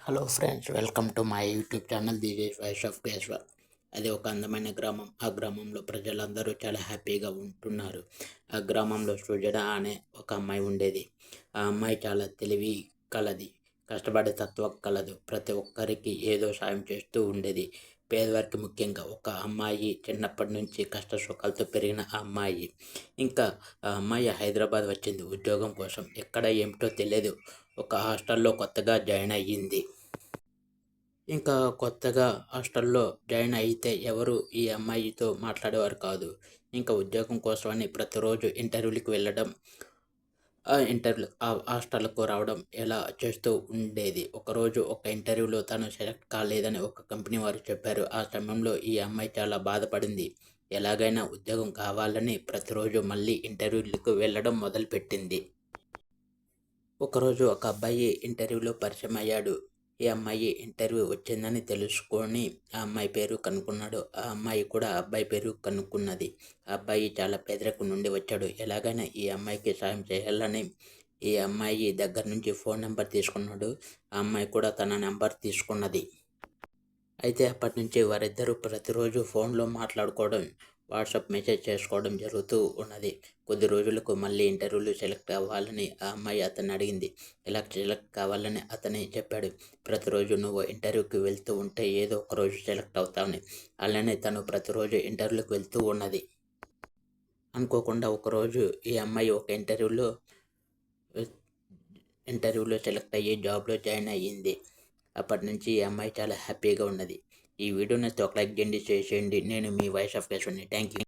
Hello friends, welcome to my YouTube channel. This is voice of Keshava. అది ఒక అందమైన గ్రామం. ఆ గ్రామంలో ప్రజలందరూ చాలా హ్యాపీగా ఉంటున్నారు. ఆ గ్రామంలో సృజన అనే ఒక అమ్మాయి ఉండేది. ఆ అమ్మాయి చాలా తెలివి కలది, కష్టపడే తత్వం కలదు. ప్రతి ఒక్కరికి ఏదో సాయం చేస్తూ ఉండేది, పేదవారికి ముఖ్యంగా. ఒక అమ్మాయి చిన్నప్పటి నుంచి కష్ట సుఖాలతో పెరిగిన ఆ అమ్మాయి. ఇంకా ఆ అమ్మాయి హైదరాబాద్ వచ్చింది ఉద్యోగం కోసం. ఎక్కడ ఏమిటో తెలియదు. ఒక హాస్టల్లో కొత్తగా జాయిన్ అయ్యింది. ఇంకా కొత్తగా హాస్టల్లో జాయిన్ అయితే ఎవరు ఈ అమ్మాయితో మాట్లాడేవారు కాదు. ఇంకా ఉద్యోగం కోసమని ప్రతిరోజు ఇంటర్వ్యూలకు వెళ్ళడం, ఆ ఇంటర్వ్యూ ఆ హాస్టల్కు రావడం ఇలా చేస్తూ ఉండేది. ఒకరోజు ఒక ఇంటర్వ్యూలో తను సెలెక్ట్ కాలేదని ఒక కంపెనీ వారు చెప్పారు. ఆ సమయంలో ఈ అమ్మాయి చాలా బాధపడింది. ఎలాగైనా ఉద్యోగం కావాలని ప్రతిరోజు మళ్ళీ ఇంటర్వ్యూలకు వెళ్ళడం మొదలుపెట్టింది. ఒకరోజు ఒక అబ్బాయి ఇంటర్వ్యూలో పరిచయం అయ్యాడు. ఈ అమ్మాయి ఇంటర్వ్యూ వచ్చిందని తెలుసుకొని ఆ అమ్మాయి పేరు కనుక్కున్నాడు. ఆ అమ్మాయి కూడా ఆ అబ్బాయి పేరు కనుక్కున్నది. ఆ అబ్బాయి చాలా పేదరికం నుండి వచ్చాడు. ఎలాగైనా ఈ అమ్మాయికి సాయం చేయాలని ఈ అమ్మాయి దగ్గర నుంచి ఫోన్ నెంబర్ తీసుకున్నాడు. ఆ అమ్మాయి కూడా తన నెంబర్ తీసుకున్నది. అయితే అప్పటి నుంచి వారిద్దరూ ప్రతిరోజు ఫోన్లో మాట్లాడుకోవడం, వాట్సాప్ మెసేజ్ చేసుకోవడం జరుగుతూ ఉన్నది. కొద్ది రోజులకు మళ్ళీ ఇంటర్వ్యూలో సెలెక్ట్ అవ్వాలని ఆ అమ్మాయి అతన్ని అడిగింది. ఇలా సెలెక్ట్ కావాలని అతని చెప్పాడు. ప్రతిరోజు నువ్వు ఇంటర్వ్యూకి వెళ్తూ ఉంటే ఏదో ఒక రోజు సెలెక్ట్ అవుతావని. అలానే తను ప్రతిరోజు ఇంటర్వ్యూలకు వెళ్తూ ఉన్నది. అనుకోకుండా ఒకరోజు ఈ అమ్మాయి ఒక ఇంటర్వ్యూలో సెలెక్ట్ అయ్యి జాబ్లో జాయిన్ అయ్యింది. అప్పటి నుంచి ఈ అమ్మాయి చాలా హ్యాపీగా ఉన్నది. ఈ వీడియో నచ్చితే ఒక లైక్ చేయండి, షేర్ చేయండి. నేను మీ వాయిస్ ఆఫ్ కేశవని. Thank you.